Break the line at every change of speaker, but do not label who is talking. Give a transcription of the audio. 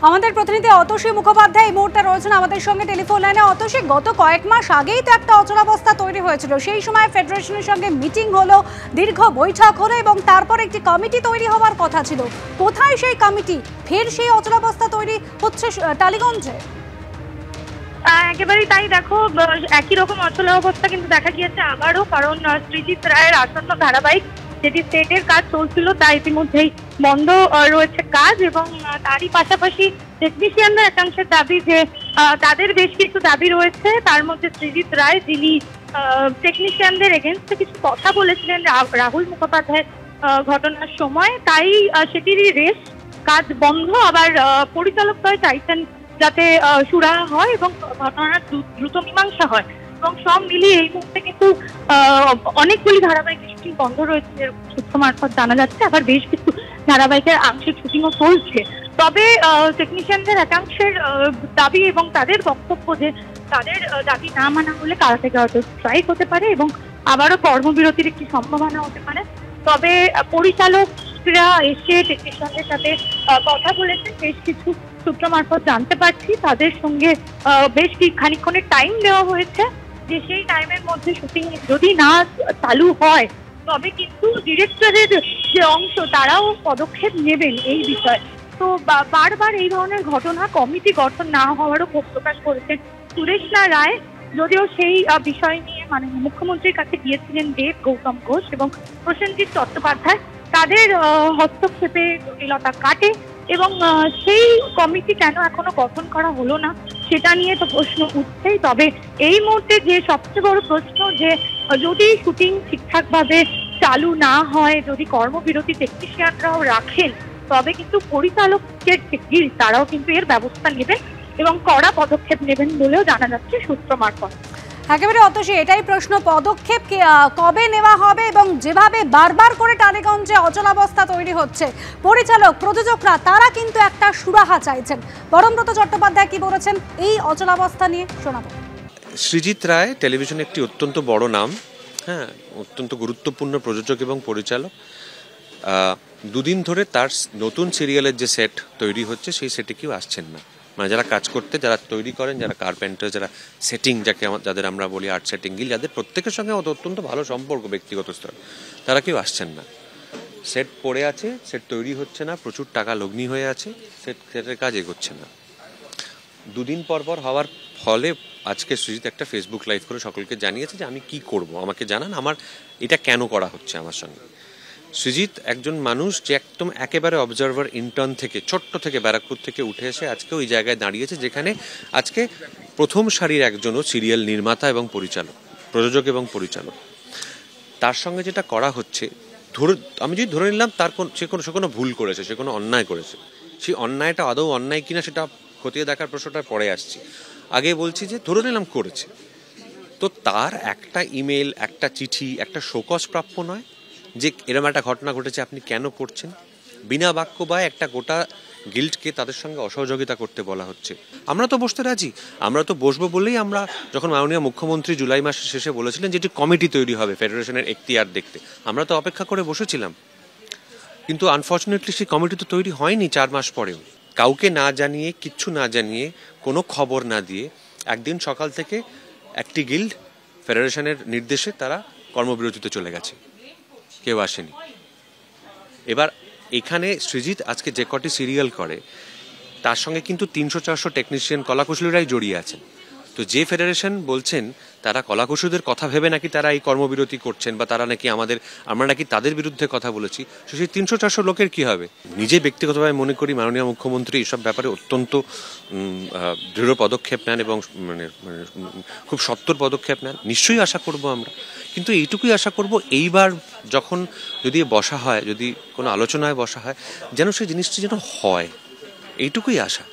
আমাদের প্রতিনিধি অতসী মুখোপাধ্যায় এই মুহূর্তে রয়েছেন আমাদের সঙ্গে টেলিফোন লাইনে। অতসী, গত কয়েক মাস আগেই তো একটা অচলাবস্থা তৈরি হয়েছিল, সেই সময় ফেডারেশনের সঙ্গে মিটিং হলো, দীর্ঘ বৈঠক হলো এবং তারপর একটি কমিটি তৈরি হওয়ার কথা ছিল। কোথায় সেই কমিটি? ফের সেই অচলাবস্থা তৈরি হচ্ছে টালিগঞ্জে।
একেবারেই তাই। দেখো, একই রকম অচলাবস্থা কিন্তু দেখা গিয়েছে আবারও, কারণ সৃজিত রায়ের আসন্ন ধারাবাহিক যেটি সেটের কাজ চলছিল তা ইতিমধ্যেই বন্ধ রয়েছে কাজ, এবং তারই পাশাপাশি টেকনিশিয়ানদের একাংশের দাবি যে তাদের বেশ কিছু দাবি রয়েছে। তার মধ্যে সৃজিত রায়, যিনি টেকনিশিয়ানদের এগেনস্টে কিছু কথা বলেছিলেন রাহুল মুখোপাধ্যায়ের ঘটনার সময়, তাই সেটিরই রেশ, কাজ বন্ধ। আবার পরিচালকদ্বয় চাইছেন যাতে সুরাহা হয় এবং ঘটনার দ্রুত মীমাংসা হয়, এবং সব মিলিয়ে এই মুহূর্তে কিন্তু অনেকগুলি ধারাবাহিকের শুটিং বন্ধ রয়েছে সূত্র মারফত জানা যাচ্ছে। আবার বেশ কিছু ধারাবাহিকের আংশিক শুটিংও চলছে। তবে টেকনিশিয়ানদের একাংশের দাবি এবং তাদের বক্তব্য যে তাদের দাবি না মানা হলে কারা থেকে হয়তো স্ট্রাইক হতে পারে এবং আবারও কর্মবিরতির একটি সম্ভাবনা হতে পারে। তবে পরিচালকরা এসে টেকনিশিয়ানদের সাথে কথা বলেছেন, বেশ কিছু সূত্র মারফত জানতে পারছি তাদের সঙ্গে বেশ খানিকক্ষণের টাইম দেওয়া হয়েছে, যে সেই টাইমের মধ্যে শুটিং যদি না চালু হয় তবে কিন্তু ডিরেক্টরের যে অংশ তারাও পদক্ষেপ নেবেন এই বিষয়ে। তো বারবার এই ধরনের ঘটনা, কমিটি গঠন না হওয়ারও ক্ষোভ প্রকাশ করেছেন সুরেশনা রায়। যদিও সেই বিষয় নিয়ে মুখ্যমন্ত্রীর কাছে গিয়েছিলেন দেব গৌতম ঘোষ এবং প্রসেনজিৎ চট্টোপাধ্যায়, তাদের হস্তক্ষেপে জটিলতা কাটে এবং সেই কমিটি কেন এখনো গঠন করা হলো না সেটা নিয়ে তো প্রশ্ন উঠছেই। তবে এই মুহূর্তে যে সবচেয়ে বড় প্রশ্ন, যে যদি শুটিং ঠিকঠাকভাবে চালু না হয়, যদি কর্মবিরতি টেকনিশিয়ানরাও রাখেন, তবে কিন্তু পরিচালকের গিল্ড তারাও কিন্তু এর ব্যবস্থা নেবেন এবং কড়া পদক্ষেপ নেবেন বলেও জানা যাচ্ছে সূত্র মারফত।
একেবারে অতসী, এটাই প্রশ্ন, পদক্ষেপ কবে নেওয়া হবে? এবং যেভাবে বারবার করে টালিগঞ্জে অচলাবস্থা তৈরি হচ্ছে, পরিচালক প্রযোজকরা তারা কিন্তু একটা সুরাহা চাইছেন। পরমব্রত চট্টোপাধ্যায় কি বলেছেন এই অচলাবস্থা নিয়ে শোনাবো।
সৃজিত রায় টেলিভিশনে একটি অত্যন্ত বড় নাম, হ্যাঁ, অত্যন্ত গুরুত্বপূর্ণ প্রযোজক এবং পরিচালক। দুদিন ধরে তার নতুন সিরিয়ালের যে সেট তৈরি হচ্ছে সেই সেটে কেউ আসছেন না। মানে যারা কাজ করতে, যারা তৈরি করেন, যারা কার্পেন্টার, যারা সেটিং, যাদের আমরা বলি আর্ট সেটিং গিল, যাদের প্রত্যেকের সঙ্গে অত্যন্ত ভালো সম্পর্ক ব্যক্তিগত স্তরে, তারা কেউ আসছেন না। সেট পড়ে আছে, সেট তৈরি হচ্ছে না, প্রচুর টাকা লগ্নি হয়ে আছে, সেটের কাজ এগোচ্ছে না। দুদিন পর হওয়ার ফলে আজকে সৃজিত একটা ফেসবুক লাইভ করে সকলকে জানিয়েছে যে আমি কি করব, আমাকে জানান, আমার এটা কেন করা হচ্ছে আমার সঙ্গে। সৃজিত একজন মানুষ যে একদম একেবারে অবজারভার ইন্টার্ন থেকে, ছোট্ট থেকে, ব্যারাকপুর থেকে উঠে এসে আজকে ওই জায়গায় দাঁড়িয়েছে যেখানে আজকে প্রথম সারির একজনও সিরিয়াল নির্মাতা এবং পরিচালক, প্রযোজক এবং পরিচালক। তার সঙ্গে যেটা করা হচ্ছে, আমি যদি ধরে নিলাম সে কোনো ভুল করেছে, সে কোনো অন্যায় করেছে, সেই অন্যায়টা আদৌ অন্যায় কিনা সেটা খতিয়ে দেখার প্রশ্নটা পরে আসছি। আগে বলছি যে ধরে নিলাম করেছে, তো তার একটা ইমেল, একটা চিঠি, একটা শোকজ প্রাপ্য নয় যে এরকম একটা ঘটনা ঘটেছে, আপনি কেন করছেন? বিনা বাক্য বা একটা গোটা গিল্ডকে তাদের সঙ্গে অসহযোগিতা করতে বলা হচ্ছে। আমরা তো বসতে রাজি, আমরা তো বসবো বলেই আমরা, যখন মাননীয় মুখ্যমন্ত্রী জুলাই মাসের শেষে বলেছিলেন যে একটি কমিটি তৈরি হবে ফেডারেশনের এখতিয়ার দেখতে, আমরা তো অপেক্ষা করে বসেছিলাম। কিন্তু আনফর্চুনেটলি সেই কমিটি তো তৈরি হয়নি 4 মাস পরেও। কাউকে না জানিয়ে, কিচ্ছু না জানিয়ে, কোনো খবর না দিয়ে একদিন সকাল থেকে একটি গিল্ড ফেডারেশনের নির্দেশে তারা কর্মবিরতিতে চলে গেছে, কেউ আসেনি। এবার এখানে সৃজিত আজকে যে কটি সিরিয়াল করে তার সঙ্গে কিন্তু 300-400 টেকনিশিয়ান, কলাকুশলীরাই জড়িয়ে আছেন। তো যে ফেডারেশন বলছেন তারা কলাকুশলীদের কথা ভেবে নাকি তারা এই কর্মবিরতি করছেন, বা তারা নাকি আমরা নাকি তাদের বিরুদ্ধে কথা বলেছি, সেই 300-400 লোকের কি হবে? নিজে ব্যক্তিগতভাবে মনে করি মাননীয় মুখ্যমন্ত্রী এসব ব্যাপারে অত্যন্ত দৃঢ় পদক্ষেপ নেন এবং খুব সত্বর পদক্ষেপ নেন, নিশ্চয়ই আশা করব আমরা। কিন্তু এইটুকুই আশা করব, এইবার যখন যদি বসা হয়, যদি কোনো আলোচনায় বসা হয়, যেন সেই জিনিসটি যেন হয়, এইটুকুই আশা।